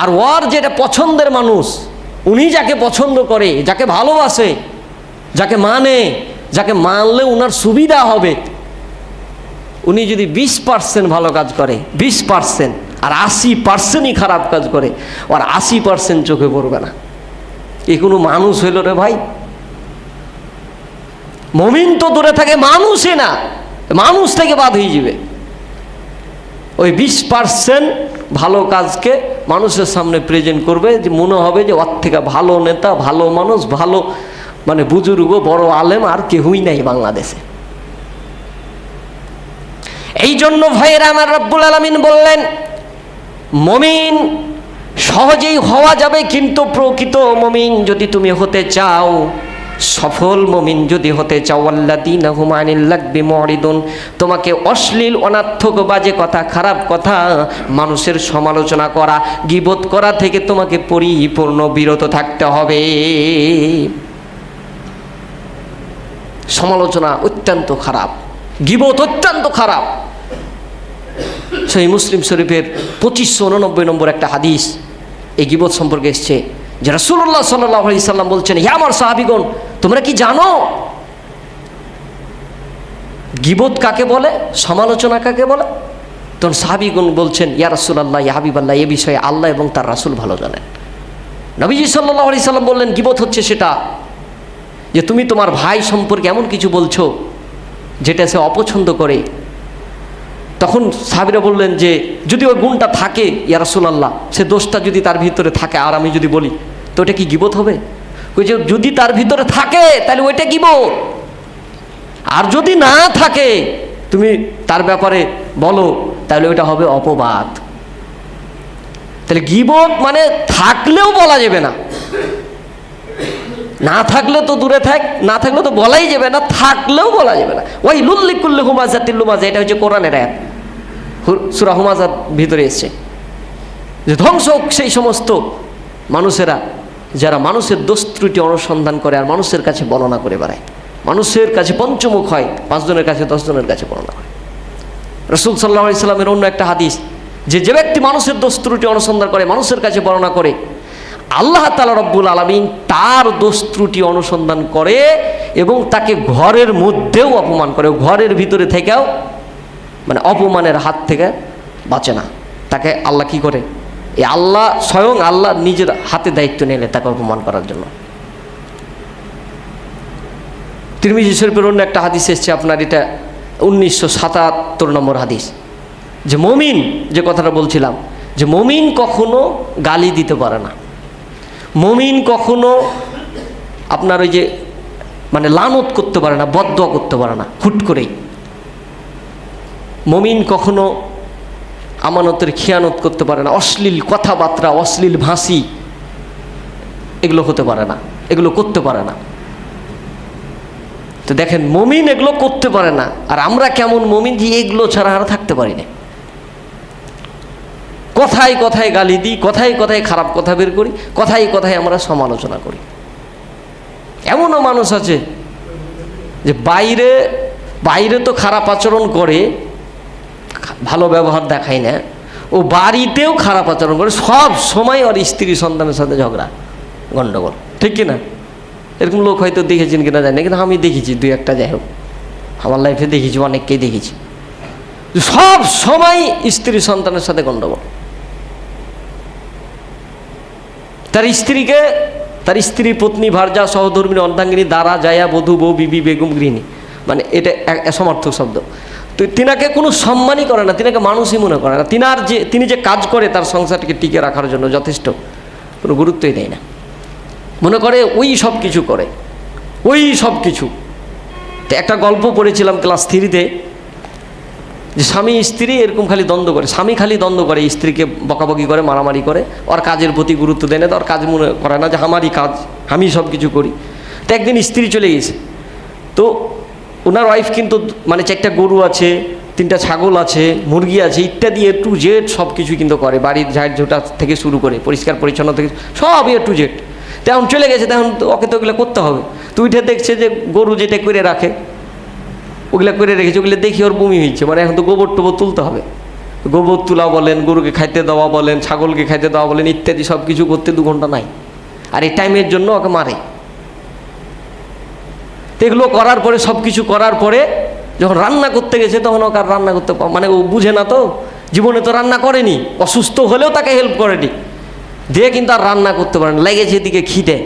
আর ওর যেটা পছন্দের মানুষ, উনি যাকে পছন্দ করে, যাকে ভালোবাসে, যাকে মানে, যাকে মানলে উনার সুবিধা হবে, উনি যদি 20% ভালো কাজ করে, 20%, আর 80%ই খারাপ কাজ করে, আর 80% চোখে পড়বে না। এ কোনো মানুষ হইল রে ভাই? মুমিন তো দূরে থাকে, মানুষই না, মানুষ থেকে বাদ হয়ে যাবে। ওই 20% ভালো কাজকে মানুষের সামনে প্রেজেন্ট করবে, যে মনে হবে যে ওর থেকে ভালো নেতা, ভালো মানুষ, ভালো মানে বুজুর্গ, বড় আলেম আর কেউই নাই বাংলাদেশে। এই জন্য ভাইয়েরা আমার, রব্বুল আলামিন বললেন মুমিন সহজেই হওয়া যাবে, কিন্তু প্রকৃত মুমিন যদি তুমি হতে চাও, সফল মুমিন যদি হতে চাও, আল্লাযীনা হুম আনিল লাগবি মুরিদুন, তোমাকে অশ্লীল, অনার্থক, বাজে কথা, খারাপ কথা, মানুষের সমালোচনা করা, গীবত করা থেকে তোমাকে পরিপূর্ণ বিরত থাকতে হবে। সমালোচনা অত্যন্ত খারাপ, গীবত অত্যন্ত খারাপ। সহিহ মুসলিম শরীফের 2589 নম্বর একটা হাদিস এই গীবত সম্পর্কে এসছে, যে রাসূলুল্লাহ সাল্লাল্লাহু আলাইহি সাল্লাম বলছেন, হে আমার সাহাবীগণ, তোমরা কি জানো গীবত কাকে বলে, সমালোচনা কাকে বলে? তখন সাহাবীগণ বলছেন, ইয়া রাসূলুল্লাহ, ইয়া হাবিবাল্লাহ, এ বিষয়ে আল্লাহ এবং তার রাসূল ভালো জানেন। নবীজি সাল্লাল্লাহু আলাইহি সাল্লাম বললেন, গীবত হচ্ছে সেটা যে তুমি তোমার ভাই সম্পর্কে এমন কিছু বলছো যেটা সে অপছন্দ করে। তখন সাহাবীরা বললেন যে যদি ওই গুণটা থাকে ইয়া রাসূলুল্লাহ, সে দোষটা যদি তার ভিতরে থাকে আর আমি যদি বলি, তো ওটা কি গীবত হবে? ওই যে যদি তার ভিতরে থাকে তাহলে ওইটা গীবত, আর যদি না থাকে তুমি তার ব্যাপারে বলো তাহলে ওইটা হবে অপবাদ। তাহলে গীবত মানে থাকলেও বলা যাবে না, না থাকলে তো দূরে থাক, না থাকলে তো বলাই যাবে না, থাকলেও বলা যাবে না। ওই লুল্লিকুল্লি হুমাজাতিল লুমাজা, এটা হচ্ছে কোরআনের আয়াত, সূরা হুমাজার ভিতরে এসছে, যে ধ্বংস হোক সেই সমস্ত মানুষেরা যারা মানুষের দোষ ত্রুটি অনুসন্ধান করে আর মানুষের কাছে বর্ণনা করে বেড়ায়, মানুষের কাছে পঞ্চমুখ হয়, 5 জনের কাছে 10 জনের কাছে বর্ণনা হয়। রাসূল সাল্লাল্লাহু আলাইহি সাল্লামের অন্য একটা হাদিস, যে ব্যক্তি মানুষের দোষ ত্রুটি অনুসন্ধান করে, মানুষের কাছে বর্ণনা করে, আল্লাহ তাআলা রব্বুল আলামিন তার দোষ ত্রুটি অনুসন্ধান করে এবং তাকে ঘরের মধ্যেও অপমান করে, ঘরের ভিতরে থেকেও মানে অপমানের হাত থেকে বাঁচে না। তাকে আল্লাহ কি করে, এই আল্লাহ স্বয়ং আল্লাহ নিজের হাতে দায়িত্ব নিলে তাকে অপমান করার জন্য। তিরমিজি শরীফের অন্য একটা হাদিস এসছে আপনার, এটা 1977 নম্বর হাদিস, যে মুমিন, যে কথাটা বলছিলাম, যে মুমিন কখনো গালি দিতে পারে না, মুমিন কখনো আপনার ওই যে মানে লানত করতে পারে না, বদদোয়া করতে পারে না হুট করেই। মুমিন কখনো আমানতের খেয়ানত করতে পারে না, অশ্লীল কথাবার্তা, অশ্লীল ভাষী এগুলো হতে পারে না, এগুলো করতে পারে না। তো দেখেন মুমিন এগুলো করতে পারে না, আর আমরা কেমন মুমিন যে এগুলো ছাড়া আর থাকতে পারি না। কথায় কথায় গালি দিই, কথায় কথায় খারাপ কথা বের করি, কথায় কথায় আমরা সমালোচনা করি। এমনও মানুষ আছে যে বাইরে বাইরে তো খারাপ আচরণ করে, ভালো ব্যবহার দেখায় না, ও বাড়িতেও খারাপ আচরণ করে, সব সময় ওর স্ত্রী সন্তানের সাথে ঝগড়া গণ্ডগোল, ঠিক কিনা? এরকম লোক হয়তো দেখেছেন কিনা জানি না, কিন্তু আমি দেখেছি 2-1টা, যাই হোক আমার লাইফে দেখেছি, অনেককেই দেখেছি, সব সময় স্ত্রী সন্তানের সাথে গণ্ডগোল। তার স্ত্রী, পত্নী, ভার্যা, সহধর্মিনী, অর্ধাঙ্গিনী, দ্বারা, জায়া, বধূ, বউ, বিবি, বেগম, গৃহিণী, মানে এটা সমার্থক শব্দ। তো তিনাকে কোনো সম্মানই করে না, তিনাকে মানুষই মনে করে না, তিনি যে কাজ করে তার সংসারটিকে টিকে রাখার জন্য যথেষ্ট, কোনো গুরুত্বই দেয় না, মনে করে ওই সব কিছু করে, ওই সব কিছু। তো একটা গল্প পড়েছিলাম ক্লাস 3-তে, যে স্বামী স্ত্রী এরকম খালি দ্বন্দ্ব করে, স্বামী খালি দ্বন্দ্ব করে, স্ত্রীকে বকাবকি করে, মারামারি করে, ওর কাজের প্রতি গুরুত্ব দেয় না, ওর কাজ মনে করে না যে আমারই কাজ, আমি সব কিছু করি। তো একদিন স্ত্রী চলে গেছে, তো ওনার ওয়াইফ কিন্তু মানে 4টা গরু আছে, 3টা ছাগল আছে, মুরগি আছে, ইত্যাদি A to Z সব কিছু কিন্তু করে, বাড়ির ঝাড় ঝোটা থেকে শুরু করে পরিষ্কার পরিচ্ছন্ন থেকে সব A to Z। তেমন চলে গেছে, তেমন ওকে তো ওগুলো করতে হবে। তো উঠে দেখছে যে গরু যেটা করে রাখে ওগুলো করে রেখেছে, ওগুলো দেখি ওর বমি হয়েছে, মানে এখন তো গোবর টোবর তুলতে হবে। গোবর তোলা বলেন, গরুকে খাইতে দেওয়া বলেন, ছাগলকে খাইতে দেওয়া বলেন, ইত্যাদি সব কিছু করতে 2 ঘন্টা নাই। আর এই টাইমের জন্য ওকে মারে। তো এগুলো করার পরে, সব কিছু করার পরে যখন রান্না করতে গেছে তখন ওকে আর রান্না করতে, মানে ও বুঝে না, তো জীবনে তো রান্না করেনি, অসুস্থ হলেও তাকে হেল্প করেনি, দিয়ে কিন্তু আর রান্না করতে পারে না। লেগেছে এদিকে খিদে,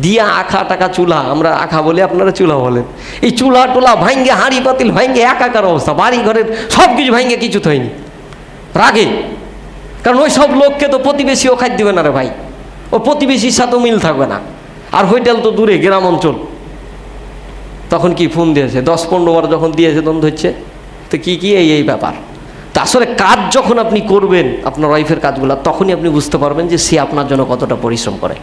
দিয়ে আখা টাকা চুলা, আমরা আখা বলি, আপনারা চুলা বলেন, এই চুলা টুলা ভাঙ্গে, হাঁড়ি পাতিল ভাঙ্গে, একাকার অবস্থা, বাড়ি ঘরের সব কিছু ভাঙ্গে, কিছু তো হয়নি রাগে। কারণ ওই সব লোককে তো প্রতিবেশীও খাদ্য দিবে না রে ভাই, ও প্রতিবেশীর সাথেও মিল থাকবে না। আর হোটেল তো দূরে, গ্রাম অঞ্চল। তখন কি ফোন দিয়েছে, 10-15 বার যখন দিয়েছে তখন ধরছে, তো কি এই ব্যাপার। তা আসলে কাজ যখন আপনি করবেন, আপনার ওয়াইফের কাজগুলো, তখনই আপনি বুঝতে পারবেন যে সে আপনার জন্য কতটা পরিশ্রম করে।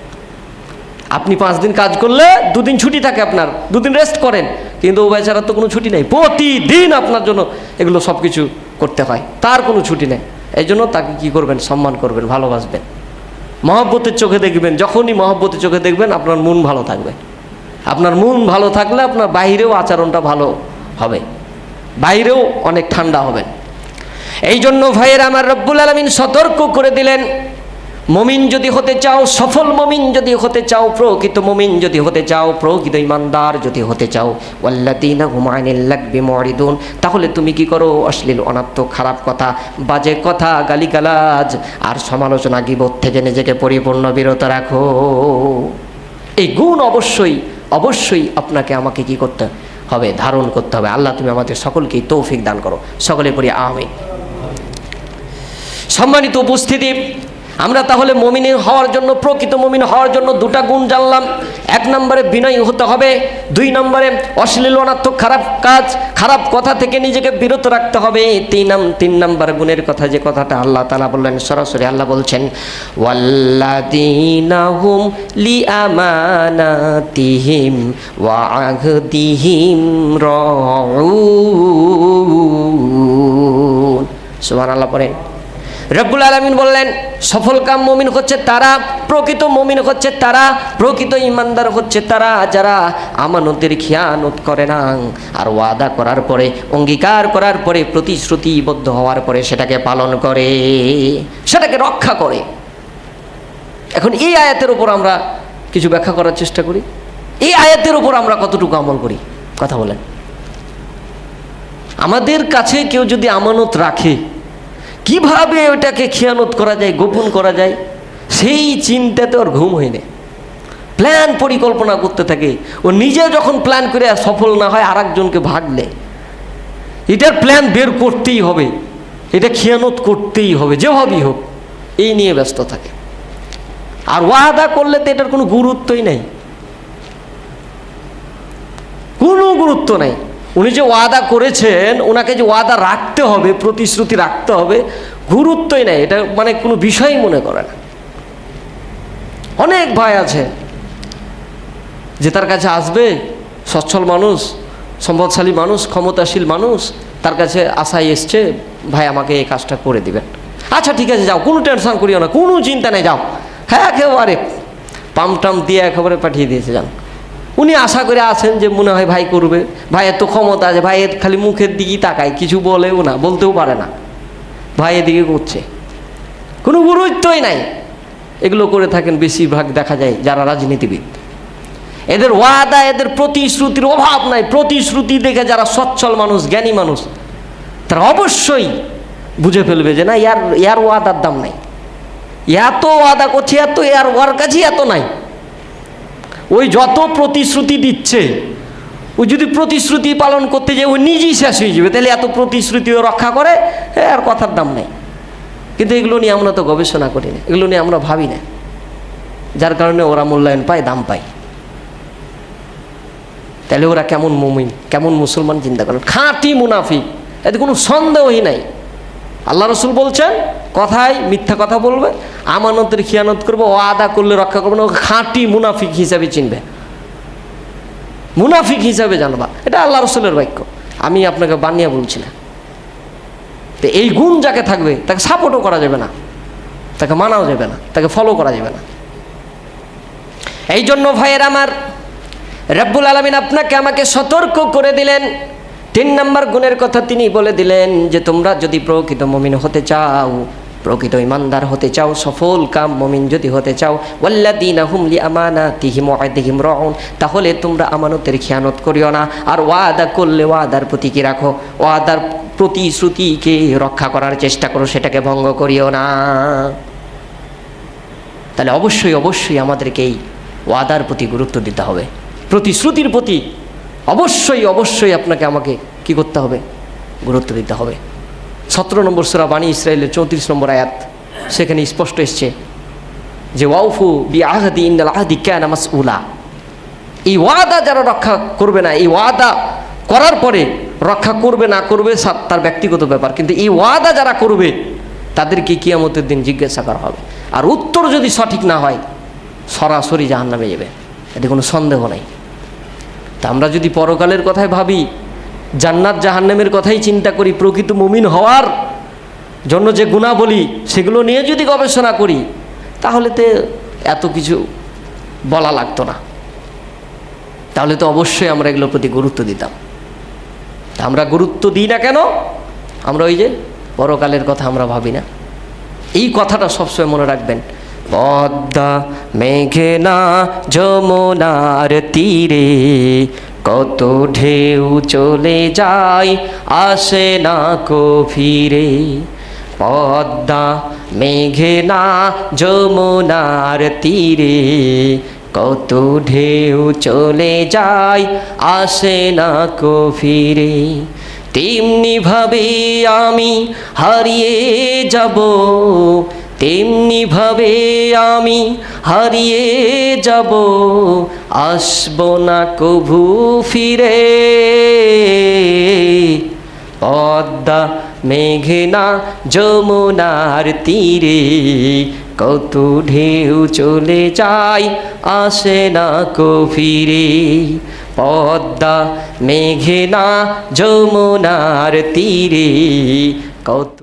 আপনি 5 দিন কাজ করলে 2 দিন ছুটি থাকে, আপনার 2 দিন রেস্ট করেন, কিন্তু ও বেচারার তো কোনো ছুটি নেই, প্রতিদিন আপনার জন্য এগুলো সব কিছু করতে হয়, তার কোনো ছুটি নেই। এই জন্য তাকে কী করবেন, সম্মান করবেন, ভালোবাসবেন, মহব্বতের চোখে দেখবেন। যখনই মহব্বতের চোখে দেখবেন, আপনার মন ভালো থাকবে। আপনার মন ভালো থাকলে আপনার বাইরেও আচরণটা ভালো হবে, বাইরেও অনেক ঠান্ডা হবেন। এই জন্য ভাইয়েরা আমার, রব্বুল আলামিন সতর্ক করে দিলেন, মুমিন যদি হতে চাও, সফল মুমিন যদি হতে চাও, প্রকৃত মুমিন যদি হতে চাও, প্রকৃত ইমানদার যদি হতে চাও, ওয়াল্লাযীনা হুম আনিল লাগবি মুরিদুন, তাহলে তুমি কি করো, অশ্লীল, অনাত্মক, খারাপ কথা, বাজে কথা, গালিগালাজ আর সমালোচনা, গীবত থেকে নিজেকে পরিপূর্ণ বিরত রাখো। এই গুণ অবশ্যই আপনাকে আমাকে কি করতে হবে, ধারণ করতে হবে। আল্লাহ তুমি আমাদের সকলকেই তৌফিক দান করো, সকলে পড়ি আমিন। সম্মানিত উপস্থিতি, আমরা তাহলে মুমিন হওয়ার জন্য, প্রকৃত মুমিন হওয়ার জন্য 2টা গুণ জানলাম। 1 নম্বরে বিনয়ী হতে হবে, 2 নম্বরে অশ্লীল, অনাত্মক, খারাপ কাজ, খারাপ কথা থেকে নিজেকে বিরত রাখতে হবে। 3 নম্বর গুণের কথা, যে কথাটা আল্লাহ তাআলা বললেন, সরাসরি আল্লাহ বলছেন, ওয়াল্লাযীনা হুম লিআমানাতিহিম ওয়া আহদিহিম রাউন। সুবহানাল্লাহ পড়েন। রব্বুল আলামিন বললেন, সফলকাম মুমিন হচ্ছে তারা, প্রকৃত মুমিন হচ্ছে তারা, প্রকৃত ইমানদার হচ্ছে তারা, যারা আমানতের খিয়ানত করে না, আর ওয়াদা করার পরে, অঙ্গীকার করার পরে, প্রতিশ্রুতিবদ্ধ হওয়ার পরে সেটাকে পালন করে, সেটাকে রক্ষা করে। এখন এই আয়াতের উপর আমরা কিছু ব্যাখ্যা করার চেষ্টা করি। এই আয়াতের উপর আমরা কতটুকু আমল করি, কথা বলেন। আমাদের কাছে কেউ যদি আমানত রাখে, কিভাবে ওটাকে খেয়ানত করা যায়, গোপন করা যায়, সেই চিন্তাতে ওর ঘুম হয় না। প্ল্যান পরিকল্পনা করতে থাকে। ও নিজে যখন প্ল্যান করে সফল না হয়, আর একজনকে ভাগলে, এটার প্ল্যান বের করতেই হবে, এটা খেয়ানত করতেই হবে, যেভাবেই হোক, এই নিয়ে ব্যস্ত থাকে। আর ওয়াদা করলে তো এটার কোনো গুরুত্বই নাই, কোনো গুরুত্ব নাই। উনি যে ওয়াদা করেছেন, ওনাকে যে ওয়াদা রাখতে হবে, প্রতিশ্রুতি রাখতে হবে, গুরুত্বই নাই, এটা মানে কোনো বিষয়ই মনে করে না। অনেক ভাই আছে যে তার কাছে আসবে, সচ্ছল মানুষ, সম্পদশালী মানুষ, ক্ষমতাশীল মানুষ, তার কাছে আশায় এসছে, ভাই আমাকে এই কাজটা করে দিবেন। আচ্ছা ঠিক আছে, যাও, কোনো টেনশন করিও না, কোনো চিন্তা নেই, যাও। হ্যাঁ, একেবারে পাম্প টাম দিয়ে একেবারে পাঠিয়ে দিয়েছে, যান। উনি আশা করে আছেন যে মনে হয় ভাই করবে, ভাই এত ক্ষমতা আছে, ভাই এর খালি মুখের দিকেই তাকায়, কিছু বলেও না, বলতেও পারে না, ভাই এদিকে করছে, কোনো গুরুত্বই নাই। এগুলো করে থাকেন বেশিরভাগ, দেখা যায় যারা রাজনীতিবিদ। এদের ওয়াদা, এদের প্রতিশ্রুতির অভাব নাই। প্রতিশ্রুতি দেখে যারা সচ্ছল মানুষ, জ্ঞানী মানুষ, তারা অবশ্যই বুঝে ফেলবে যে না, ইয়ার ওয়াদার দাম নাই, এত ওয়াদা করছে, এত ওর কাছে এত নাই। ওই যত প্রতিশ্রুতি দিচ্ছে, ওই যদি প্রতিশ্রুতি পালন করতে যায়, ওই নিজেই শেষ হয়ে যাবে। তাহলে এত প্রতিশ্রুতিও রক্ষা করে, আর কথার দাম নেই। কিন্তু এগুলো নিয়ে আমরা তো গবেষণা করি না, এগুলো নিয়ে আমরা ভাবি না, যার কারণে ওরা মূল্যায়ন পায়, দাম পায়। তাহলে ওরা কেমন মুমিন, কেমন মুসলমান চিন্তা করেন, খাঁটি মুনাফিক, এতে কোনো সন্দেহই নাই। আল্লাহ রসুল বলছেন, কথায় মিথ্যা কথা বলবে, আমানতের খিয়ানত করবে, ওয়াদা করলে রক্ষা করবে না, খাঁটি মুনাফিক হিসাবে চিনবে, মুনাফিক হিসাবে জানবা। এটা আল্লাহ রসুলের বাক্য, আমি আপনাকে বানিয়ে বলছি না। তো এই গুণ যাকে থাকবে, তাকে সাপোর্টও করা যাবে না, তাকে মানাও যাবে না, তাকে ফলো করা যাবে না। এই জন্য ভাইয়ের আমার, রব্বুল আলামিন আপনাকে আমাকে সতর্ক করে দিলেন, তিন নম্বর গুণের কথা তিনি বলে দিলেন যে তোমরা যদি প্রকৃত মুমিন হতে চাও, প্রকৃত ইমানদার হতে চাও, সফল কাম মুমিন যদি হতে চাও, ওয়াল্লাযীনা হুম লিআমানাতিহিম ওয়া আহদিহিম রাউন, তাহলে তোমরা আমানতের খেয়ানত করিও না। আর ওয়াদা করলে ওয়াদার প্রতি কি রাখো, ওয়াদার প্রতিশ্রুতিকে রক্ষা করার চেষ্টা করো, সেটাকে ভঙ্গ করিও না। তাহলে অবশ্যই অবশ্যই আমাদেরকে এই ওয়াদার প্রতি গুরুত্ব দিতে হবে, প্রতিশ্রুতির প্রতি অবশ্যই অবশ্যই আপনাকে আমাকে কি করতে হবে, গুরুত্ব দিতে হবে। 17 নম্বর সূরা বানী ইসরাঈলের 34 নম্বর আয়াত, সেখানে স্পষ্ট এসছে যে ওয়াউফু বিআহদি ইন্নাল আহদি কানা মাসউলা। এই ওয়াদা যারা রক্ষা করবে না, এই ওয়াদা করার পরে রক্ষা করবে না করবে তার ব্যক্তিগত ব্যাপার, কিন্তু এই ওয়াদা যারা করবে তাদেরকে কিয়ামতের দিন জিজ্ঞাসা করা হবে। আর উত্তর যদি সঠিক না হয় সরাসরি জাহান্নামে যাবে, এতে কোনো সন্দেহ নাই। তা আমরা যদি পরকালের কথাই ভাবি, জান্নাত জাহান্নামের কথাই চিন্তা করি, প্রকৃত মুমিন হওয়ার জন্য যে গুণাবলী সেগুলো নিয়ে যদি গবেষণা করি, তাহলে তো এত কিছু বলা লাগতো না। তাহলে তো অবশ্যই আমরা এগুলোর প্রতি গুরুত্ব দিতাম। তা আমরা গুরুত্ব দিই না কেন? আমরা ওই যে পরকালের কথা আমরা ভাবি না। এই কথাটা সবসময় মনে রাখবেন। পদ্মা মেঘনা যমুনার তীরে কত ঢেউ চলে যায়, আসে না কো ফিরে। পদ্মা মেঘনা যমুনার তীরে কত ঢেউ চলে যায়, আসে না কো ফিরে। তেমনি ভাবে আমি হারিয়ে যাব, তেমনি ভাবে আমি হারিয়ে যাব, আসব না কভু ফিরে। পদ্মা মেঘনা যমুনার তীরে কত ঢেউ চলে যায়, আসে না কো ফিরে। পদ্মা মেঘনা যমুনার তীরে কত